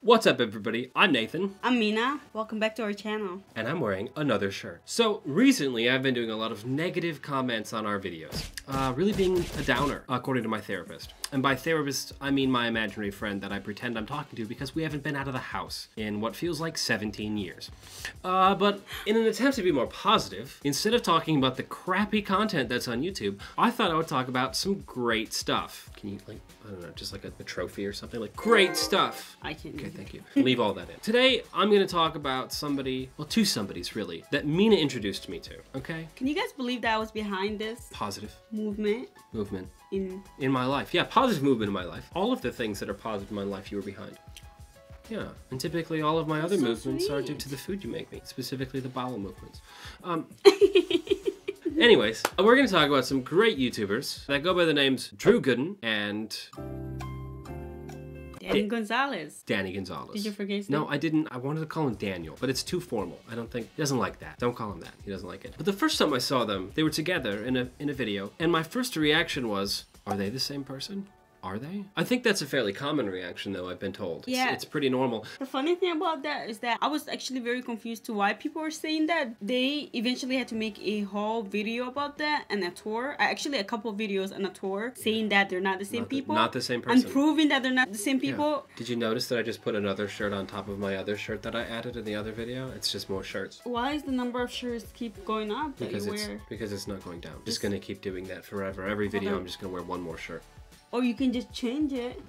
What's up everybody, I'm Nathan. I'm Mina. Welcome back to our channel. And I'm wearing another shirt. So recently I've been doing a lot of negative comments on our videos. Really being a downer, according to my therapist. And by therapist, I mean my imaginary friend that I pretend I'm talking to because we haven't been out of the house in what feels like 17 years. But in an attempt to be more positive, instead of talking about the crappy content that's on YouTube, I thought I would talk about some great stuff. Can you, like, I don't know, just like a trophy or something? Like, great stuff. I can. Okay, thank you. Leave all that in. Today, I'm going to talk about somebody, well, two somebodies really, that Mina introduced me to, okay? Can you guys believe that I was behind this? Positive. Movement. In my life. Yeah, positive movement in my life. All of the things that are positive in my life, you were behind. Yeah, and typically all of my other movements are due to the food you make me, specifically the bowel movements. Anyways, we're going to talk about some great YouTubers that go by the names Gooden and Gonzalez. Danny Gonzalez. Did you forget his name? name? No, I didn't. I wanted to call him Daniel, but it's too formal. I don't think, he doesn't like that. Don't call him that. He doesn't like it. But the first time I saw them, they were together in a video, and my first reaction was, are they the same person? Are they? I think that's a fairly common reaction, though, I've been told. Yeah. It's pretty normal. The funny thing about that is that I was actually very confused to why people were saying that. They eventually had to make a whole video about that and a tour. Actually, a couple of videos and a tour saying that they're not the same people. Not the same person. And proving that they're not the same people. Yeah. Did you notice that I just put another shirt on top of my other shirt that I added in the other video? It's just more shirts. Why is the number of shirts keep going up that you wear? Because it's not going down. Just gonna keep doing that forever. Every video, I'm just gonna wear one more shirt. Or you can just change it.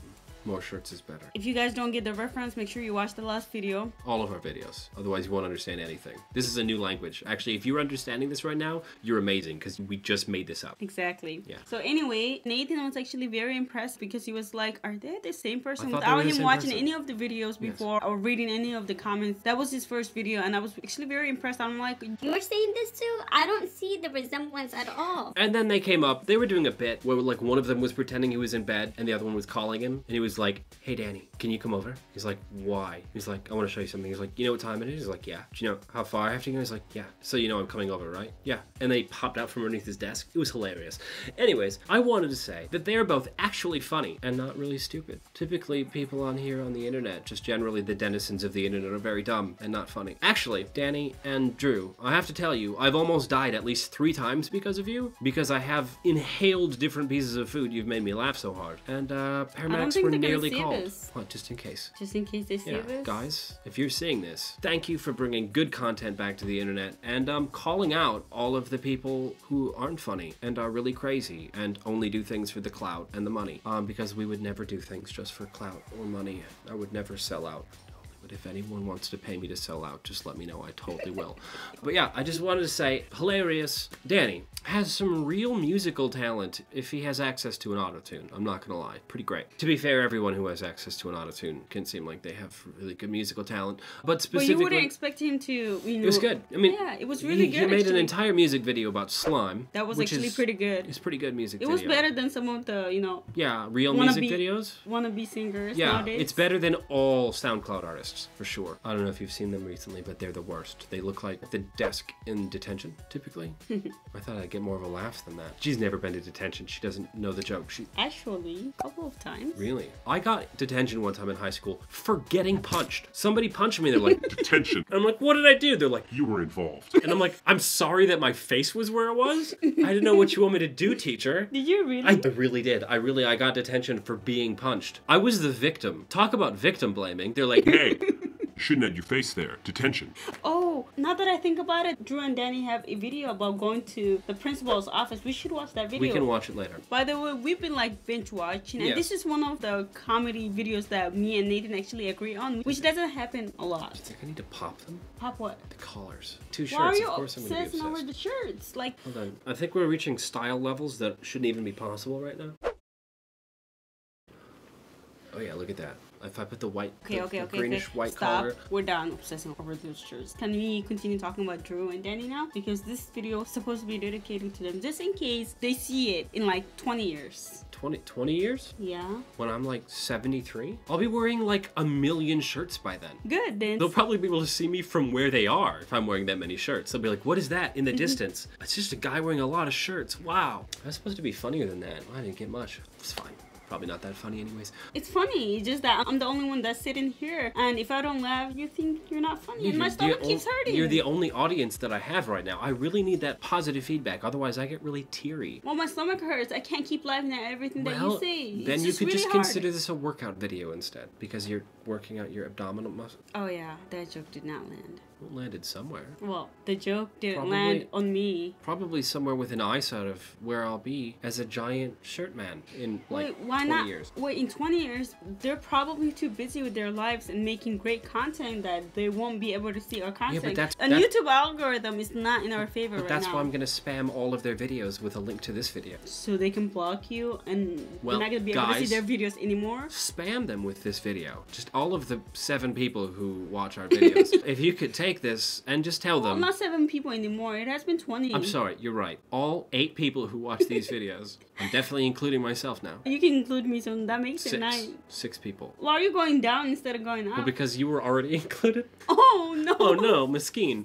More shirts is better. If you guys don't get the reference, make sure you watch the last video. All of our videos. Otherwise, you won't understand anything. This is a new language. Actually, if you're understanding this right now, you're amazing because we just made this up. Exactly. Yeah. So anyway, Nathan was actually very impressed because he was like, are they the same person? Without him watching any of the videos before or reading any of the comments. That was his first video and I was actually very impressed. I'm like, you're saying this too? I don't see the resemblance at all. And then they came up, they were doing a bit where like one of them was pretending he was in bed and the other one was calling him and he was like, hey Danny, can you come over? He's like, why? He's like, I want to show you something. He's like, you know what time it is? He's like, yeah. Do you know how far I have to go? He's like, yeah. So you know I'm coming over, right? Yeah. And they popped out from underneath his desk. It was hilarious. Anyways, I wanted to say that they are both actually funny and not really stupid. Typically, people on here on the internet, just generally the denizens of the internet, are very dumb and not funny. Actually, Danny and Drew, I have to tell you, I've almost died at least 3 times because of you, because I have inhaled different pieces of food. You've made me laugh so hard. And paramedics were nearly called. What, just in case? Just in case they see this? Guys, if you're seeing this, thank you for bringing good content back to the internet and calling out all of the people who aren't funny and are really crazy and only do things for the clout and the money. Because we would never do things just for clout or money. I would never sell out. But if anyone wants to pay me to sell out, just let me know. I totally will. But yeah, I just wanted to say, hilarious. Danny has some real musical talent if he has access to an auto-tune. I'm not gonna lie. Pretty great. To be fair, everyone who has access to an auto-tune can seem like they have really good musical talent. But specifically... Well, you wouldn't expect him to, you know... It was good. I mean, yeah, it was really good, He made an entire music video about slime. That was actually pretty good. It's pretty good music video. It was better than some of the, you know... Yeah, real music videos. Wannabe singers Yeah, nowadays. it's better than all SoundCloud artists, for sure. I don't know if you've seen them recently, but they're the worst. They look like the desk in Detention, typically. I thought I'd get more of a laugh than that. She's never been to Detention. She doesn't know the joke. Actually, a couple of times. Really? I got Detention one time in high school for getting punched. Somebody punched me, they're like, Detention. And I'm like, what did I do? They're like, you were involved. And I'm like, I'm sorry that my face was where it was. I didn't know what you want me to do, teacher. Did you really? I really did. I got detention for being punched. I was the victim. Talk about victim blaming. They're like, hey. Shouldn't have your face there. Detention. Oh, now that I think about it, Drew and Danny have a video about going to the principal's office. We should watch that video. We can watch it later. By the way, we've been like binge watching, and this is one of the comedy videos that me and Nathan actually agree on, which doesn't happen a lot. Do you think I need to pop them? Pop what? The collars. 2 shirts, Why are you of course I'm gonna be obsessed. over the shirts? Like, hold on. I think we're reaching style levels that shouldn't even be possible right now. Oh yeah, look at that. If I put the white, greenish white collar. We're done obsessing over those shirts. Can we continue talking about Drew and Danny now? Because this video is supposed to be dedicated to them, just in case they see it in like 20 years. 20 years? Yeah. When I'm like 73? I'll be wearing like 1 million shirts by then. Good, then. They'll probably be able to see me from where they are if I'm wearing that many shirts. They'll be like, what is that in the distance? It's just a guy wearing a lot of shirts. Wow. That's supposed to be funnier than that. I didn't get much. It's fine. Probably not that funny anyways. It's funny. It's just that I'm the only one that's sitting here, and if I don't laugh, you think you're not funny, and my stomach keeps hurting. You're the only audience that I have right now. I really need that positive feedback. Otherwise, I get really teary. Well, my stomach hurts. I can't keep laughing at everything that you say. Then It's you could really just hard. consider this a workout video instead, because you're working out your abdominal muscle. Oh yeah, that joke did not land. It landed somewhere. Well, the joke didn't Probably- land on me. Probably somewhere within eyesight of where I'll be as a giant shirt man in like Wait, why 20 not? years. Wait, in 20 years, they're probably too busy with their lives and making great content that they won't be able to see our content. that's- A YouTube algorithm is not in our favor But right that's now. why I'm gonna spam all of their videos with a link to this video. So they can block you and Well, you're not gonna be able to see guys- their videos anymore. Spam them with this video. Just all of the 7 people who watch our videos. If you could take this and just tell Well, them. not 7 people anymore. It has been 20. I'm sorry, you're right. All 8 people who watch these videos. I'm definitely including myself now. You can include me, so that makes it 6. 9. 6 people. Why are you going down instead of going up? Well, because you were already included. Oh no! Oh no, Miskeen.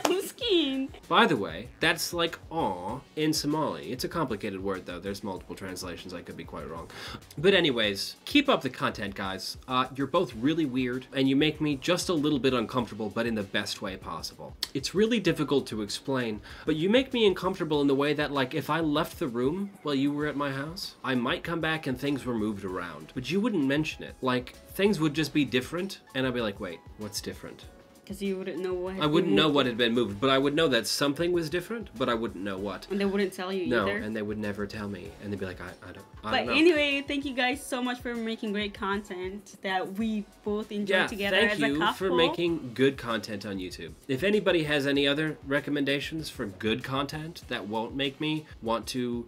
Miskeen. By the way, that's like aw in Somali. It's a complicated word though. There's multiple translations. I could be quite wrong. But anyways, keep up the content, guys. You're both really weird, and you make me just a little bit uncomfortable, but in the best way possible. It's really difficult to explain, but you make me uncomfortable in the way that, like, if I left the room while you were at my house, I might come back and things were moved around, but you wouldn't mention it. Like, things would just be different, and I'd be like, wait, what's different? Because you wouldn't know what. I wouldn't know what had been moved, but I would know that something was different, but I wouldn't know what. And they wouldn't tell you No, either. and they would never tell me, and they'd be like, I But don't know. anyway, thank you guys so much for making great content that we both enjoy together thank as a you couple. for making good content on YouTube. If anybody has any other recommendations for good content that won't make me want to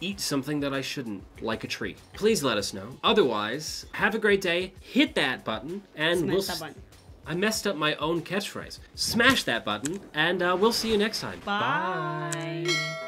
eat something that I shouldn't, like a tree, please let us know. Otherwise, have a great day, hit that button, and Smash that button. I messed up my own catchphrase. Smash that button, and we'll see you next time. Bye.